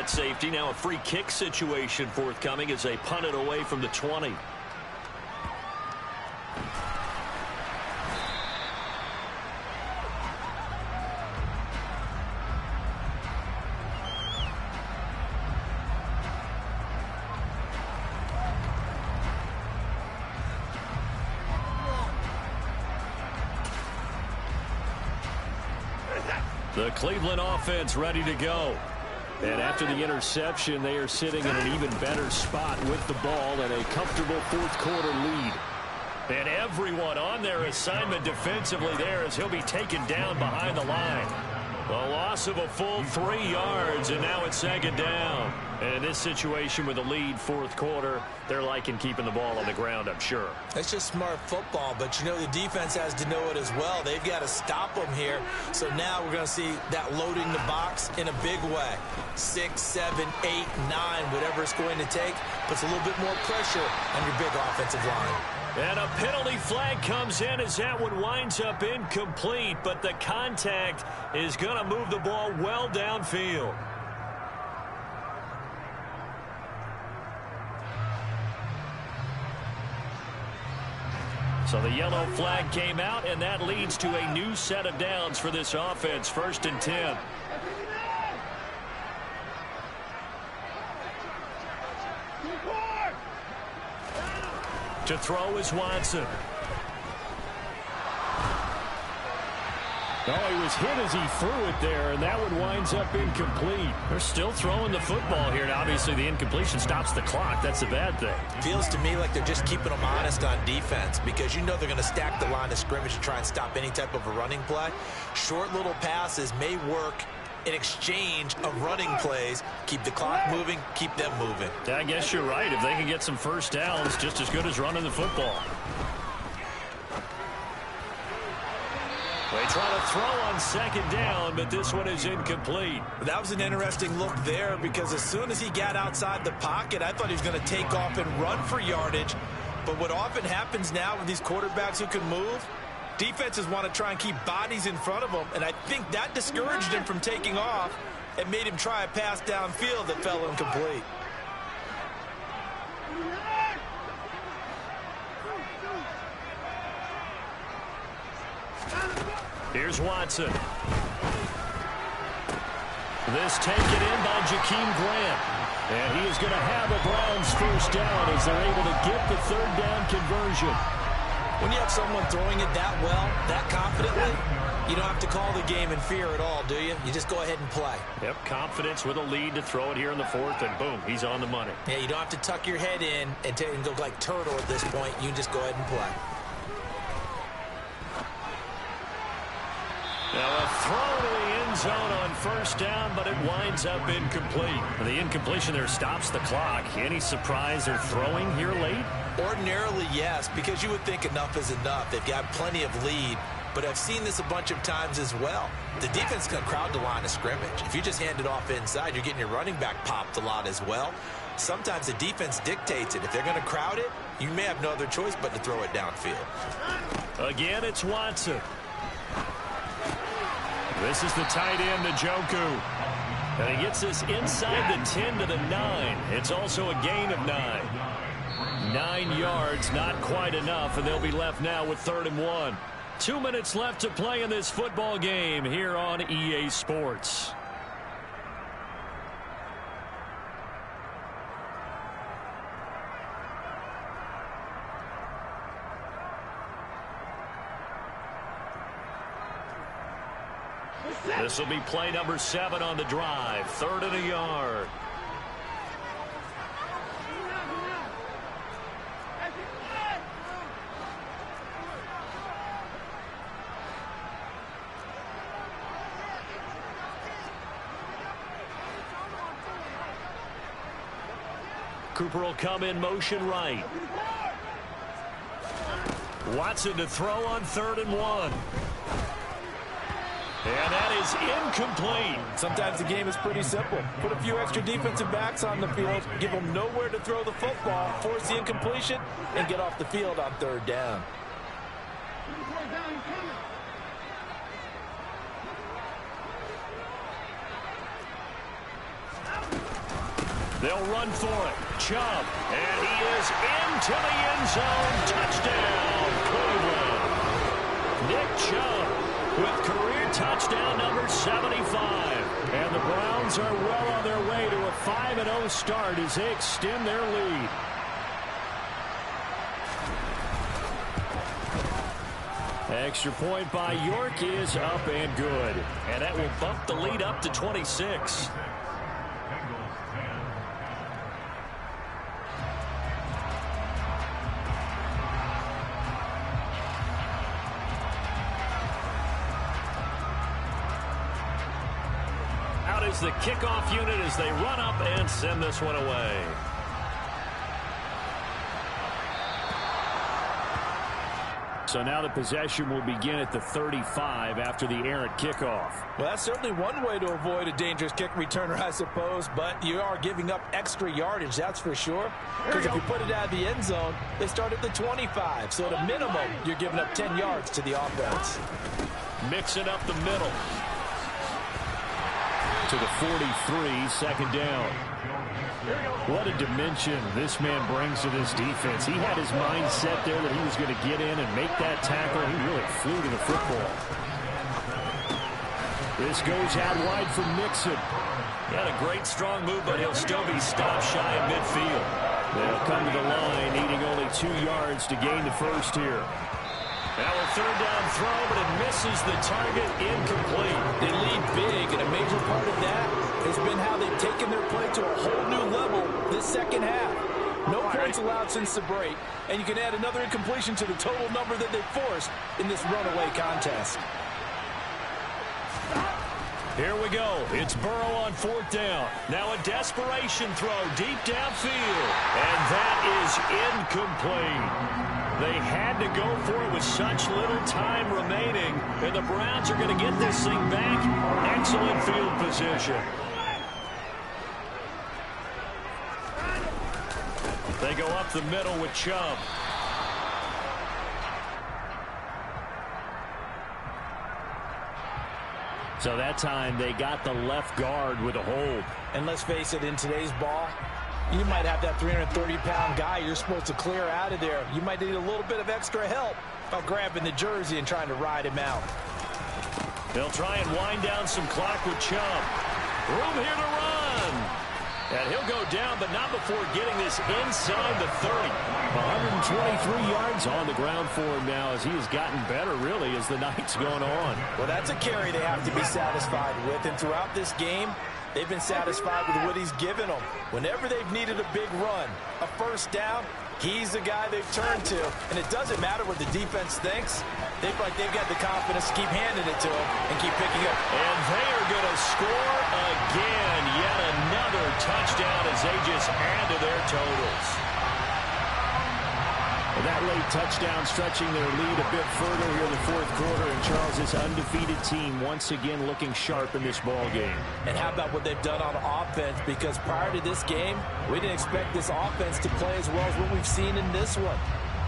that safety. Now a free kick situation forthcoming as they punt it away from the 20. The Cleveland offense ready to go. And after the interception, they are sitting in an even better spot with the ball and a comfortable fourth quarter lead. And everyone on their assignment defensively there as he'll be taken down behind the line. A loss of a full 3 yards, and now it's second down. And in this situation with a lead fourth quarter, they're liking keeping the ball on the ground, I'm sure. That's just smart football, but you know the defense has to know it as well. They've got to stop them here. So now we're going to see that loading the box in a big way. 6, 7, 8, 9, whatever it's going to take, puts a little bit more pressure on your big offensive line. And a penalty flag comes in as that one winds up incomplete, but the contact is going to move the ball well downfield. So the yellow flag came out, and that leads to a new set of downs for this offense. 1st and 10. To throw is Watson. Oh, he was hit as he threw it there, and that one winds up incomplete. They're still throwing the football here, and obviously the incompletion stops the clock. That's a bad thing. Feels to me like they're just keeping them honest on defense because you know they're going to stack the line of scrimmage and try and stop any type of a running play. Short little passes may work in exchange of running plays. Keep the clock moving, keep them moving. I guess you're right. If they can get some first downs, just as good as running the football. They try to throw on second down, but this one is incomplete. That was an interesting look there because as soon as he got outside the pocket, I thought he was going to take off and run for yardage. But what often happens now with these quarterbacks who can move, defenses want to try and keep bodies in front of them, and I think that discouraged him from taking off and made him try a pass downfield that fell incomplete. Here's Watson. This taken in by Jakeem Grant. And he is going to have a Browns first down as they're able to get the third down conversion. When you have someone throwing it that well, that confidently, you don't have to call the game in fear at all, do you? You just go ahead and play. Yep, confidence with a lead to throw it here in the fourth, and boom, he's on the money. Yeah, you don't have to tuck your head in and go like turtle at this point. You can just go ahead and play. Now a throw to the end zone on first down, but it winds up incomplete. The incompletion there stops the clock. Any surprise they're throwing here late? Ordinarily, yes, because you would think enough is enough. They've got plenty of lead, but I've seen this a bunch of times as well. The defense can crowd the line of scrimmage. If you just hand it off inside, you're getting your running back popped a lot as well. Sometimes the defense dictates it. If they're going to crowd it, you may have no other choice but to throw it downfield. Again, it's Watson. This is the tight end, Njoku. And he gets this inside the 10 to the 9. It's also a gain of 9. 9 yards, not quite enough, and they'll be left now with 3rd and 1. 2 minutes left to play in this football game here on EA Sports. This will be play number 7 on the drive. 3rd and a yard. Cooper will come in motion right. Watson to throw on 3rd and 1. And that is incomplete. Sometimes the game is pretty simple. Put a few extra defensive backs on the field, give them nowhere to throw the football, force the incompletion, and get off the field on 3rd down. They'll run for it. Chubb, and he is into the end zone. Touchdown, Cleveland. Nick Chubb with career touchdown number 75. And the Browns are well on their way to a 5-0 start as they extend their lead. Extra point by York is up and good. And that will bump the lead up to 26. Out is the kickoff unit as they run up and send this one away. So now the possession will begin at the 35 after the errant kickoff. Well, that's certainly one way to avoid a dangerous kick returner, I suppose, but you are giving up extra yardage, that's for sure. Because if you put it out of the end zone, they start at the 25. So at a minimum, you're giving up 10 yards to the offense. Mixing up the middle. To the 43, second down. What a dimension this man brings to this defense. He had his mind set there that he was going to get in and make that tackle. He really flew to the football. This goes out wide for Mixon. He had a great strong move, but he'll still be stopped shy of midfield. They'll come to the line, needing only 2 yards to gain the first here. Now a third down throw, but it misses the target, incomplete. They lead big, and a major part of that has been how they've taken their play to a whole new level this second half. No points allowed since the break, and you can add another incompletion to the total number that they've forced in this runaway contest. Here we go. It's Burrow on fourth down. Now a desperation throw deep downfield, and that is incomplete. They had to go for it with such little time remaining, and the Browns are going to get this thing back. Excellent field position. They go up the middle with Chubb. So that time they got the left guard with a hold. And let's face it, in today's ball, you might have that 330-pound guy you're supposed to clear out of there. You might need a little bit of extra help by grabbing the jersey and trying to ride him out. They'll try and wind down some clock with Chubb. Room here to run. And he'll go down, but not before getting this inside the 30. 123 yards on the ground for him now as he has gotten better, really, as the night's gone on. Well, that's a carry they have to be satisfied with. And throughout this game, they've been satisfied with what he's given them. Whenever they've needed a big run, a first down, he's the guy they've turned to. And it doesn't matter what the defense thinks. They feel like they've got the confidence to keep handing it to him and keep picking up. And they are going to score again. Yet another touchdown as they just add to their totals. Well, that late touchdown stretching their lead a bit further here in the fourth quarter. And Charles, this undefeated team once again looking sharp in this ball game. And how about what they've done on offense? Because prior to this game, we didn't expect this offense to play as well as what we've seen in this one.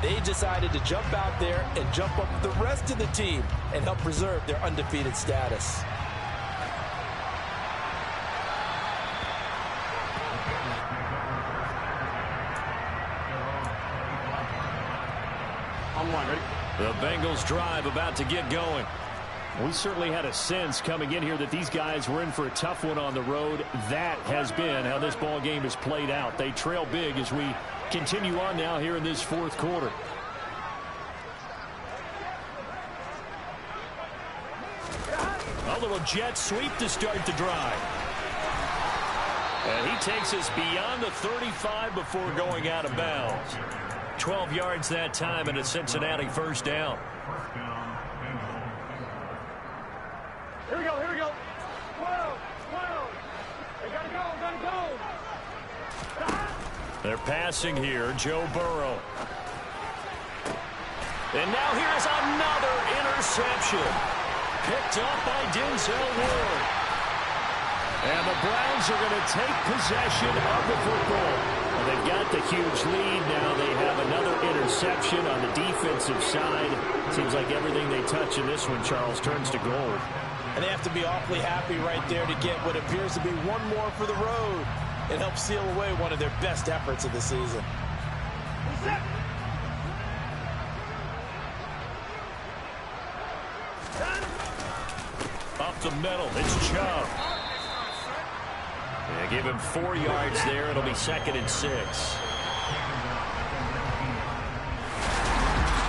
They decided to jump out there and jump up with the rest of the team and help preserve their undefeated status. The Bengals drive about to get going. We certainly had a sense coming in here that these guys were in for a tough one on the road. That has been how this ball game has played out. They trail big as we continue on now here in this fourth quarter. A little jet sweep to start the drive. And he takes us beyond the 35 before going out of bounds. 12 yards that time and a Cincinnati first down. Here we go, here we go. 12. They gotta go. They're passing here, Joe Burrow. And now here's another interception. Picked up by Denzel Ward. And the Browns are going to take possession of the football. Well, they've got the huge lead. Now they have another interception on the defensive side. Seems like everything they touch in this one, Charles, turns to gold. And they have to be awfully happy right there to get what appears to be one more for the road. It helped seal away one of their best efforts of the season. Up the middle, it's Chubb. They give him 4 yards there. It'll be 2nd and 6.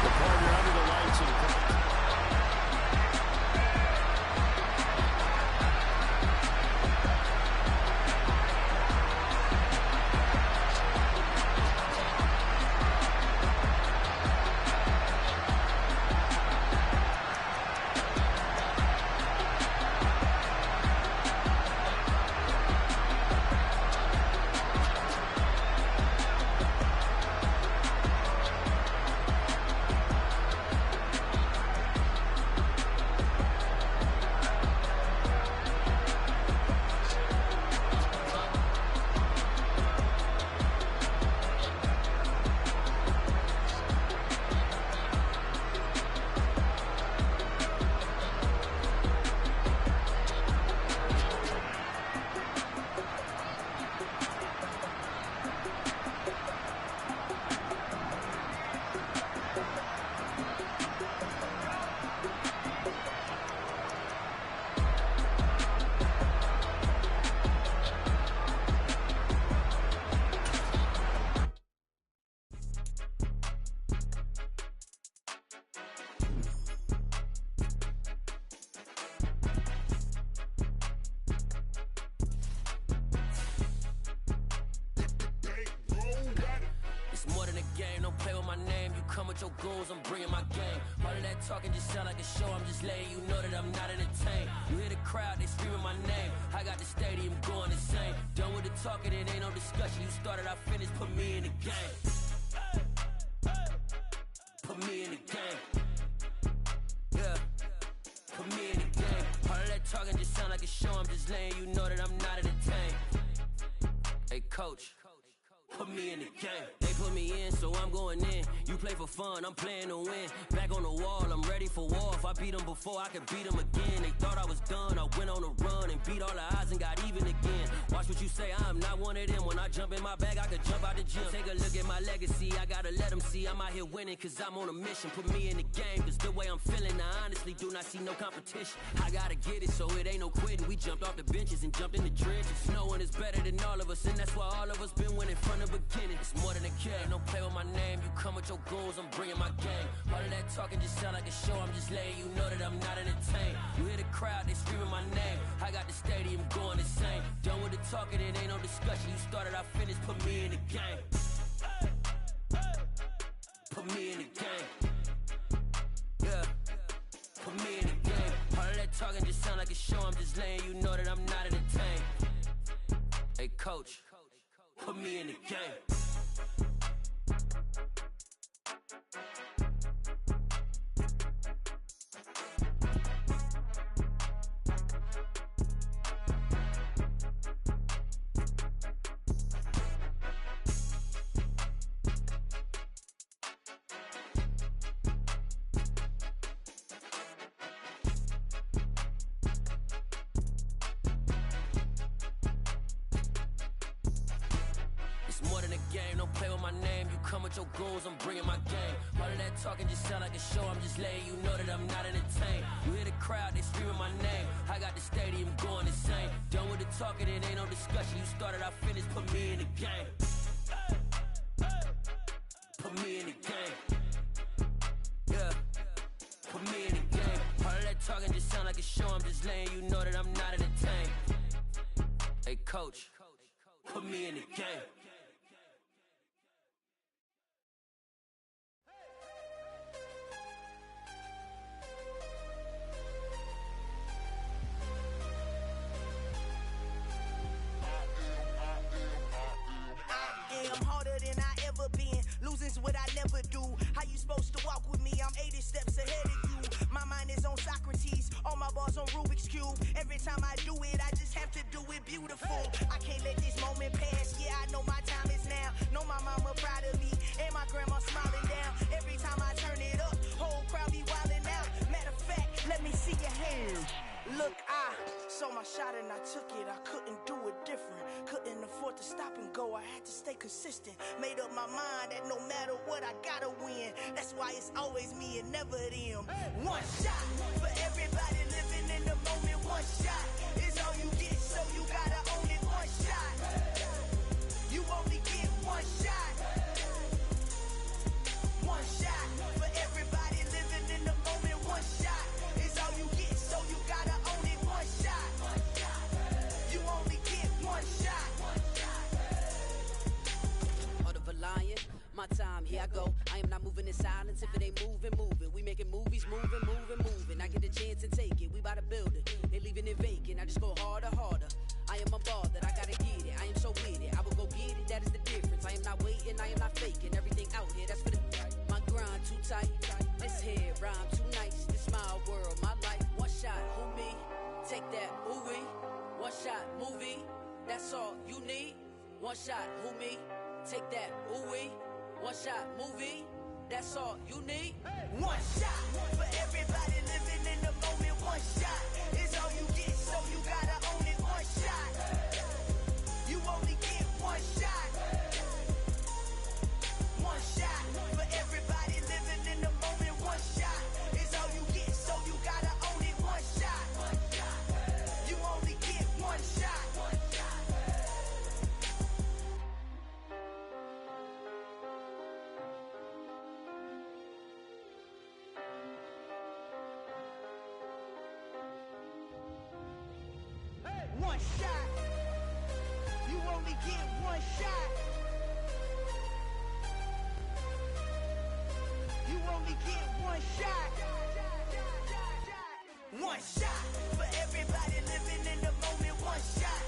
The partner under the lights and your goons, I'm bringing my game. All of that talking just sound like a show. I'm just letting you know that I'm not entertained. You hear the crowd, they screaming my name. I got the stadium going insane. Done with the talking, it ain't no discussion. You started, I finished, put me in the game. Put me in the game. Yeah. Put me in the game. All of that talking just sound like a show. I'm just letting you know that I'm not entertained. Hey, coach. Put me in the game. They put me in, so I'm going in. You play for fun, I'm playing to win. Back on the wall, I'm ready for war. If I beat them before, I could beat them again. They thought I was done, I went on a run and beat all the odds and got even again. Watch what you say, I'm not one of them. When I jump in my bag, I could jump out the gym. Take a look at my legacy, I gotta let them see I'm out here winning, cause I'm on a mission. Put me in the game, cause the way I'm feeling, I honestly do not see no competition. I gotta get it, so it ain't no quitting. We jumped off the benches and jumped in the trenches. No one is better than all of us, and that's why all of us been winning from the beginning. It's more than a kid, don't play with my name. You come with your goons, I'm bringing my game. All of that talking just sound like a show. I'm just letting you know that I'm not entertained. You hear the crowd, they screaming my name. I got the stadium going insane. Done with the talking, it ain't no discussion. You started, I finished, put me in the game. Put me in the game. Yeah. Put me in the game. All of that talking just sound like a show. I'm just letting you know that I'm not entertained. Hey, coach. Put me in the game. More than a game, don't play with my name. You come with your goons, I'm bringing my game. All of that talking just sound like a show. I'm just letting you know that I'm not entertained. You hear the crowd, they screaming my name. I got the stadium going insane. Done with the talking, it ain't no discussion. You started, I finished, put me in the game. Put me in the game. Yeah. Put me in the game. All of that talking just sound like a show. I'm just letting you know that I'm not entertained. Hey, coach. Put me in the game. Losing's what I never do. How you supposed to walk with me? I'm 80 steps ahead of you. My mind is on Socrates, all my balls on Rubik's Cube. Every time I do it, I just have to do it beautiful. I can't let this moment pass. Yeah, I know my time is now. Know my mama proud of me, and my grandma smiling down. Every time I turn it up, whole crowd be wildin' out. Matter of fact, let me see your hands. Look, I saw my shot and I took it. I couldn't do it different. different. Couldn't afford to stop and go, I had to stay consistent. Made up my mind that no matter what, I gotta win. That's why it's always me and never them. One shot for everybody living in the moment. One shot is all you get, so you gotta own it. One shot, you only get one shot. One shot for everybody living in the moment. One shot is all you get, so you gotta own it. One shot, you only get one shot. Heart of a lion, my time, here I go. I am not moving in silence. If it ain't moving, moving. We making movies, moving, moving, moving. I get a chance and take it. We bout to build it. They leaving it vacant. I just go harder, harder. I am a ball that I gotta get it. I am so with it. I will go get it. That is the difference. I am not waiting. I am not faking. Everything out here, that's for the my grind too tight. This head rhyme too nice. This my world, my life. One shot, who me? Take that, who we? One shot, movie. That's all you need. One shot, who me? Take that, who we? One shot, movie. That's all you need. One shot for everybody living in the moment. One shot is all you get, so you gotta own it. One shot, you only get one shot. One shot for everybody living in the moment. One shot is all you get, so you gotta own it. One shot, you only get one shot. One shot, you only get one shot. You only get one shot. One shot for everybody living in the moment. One shot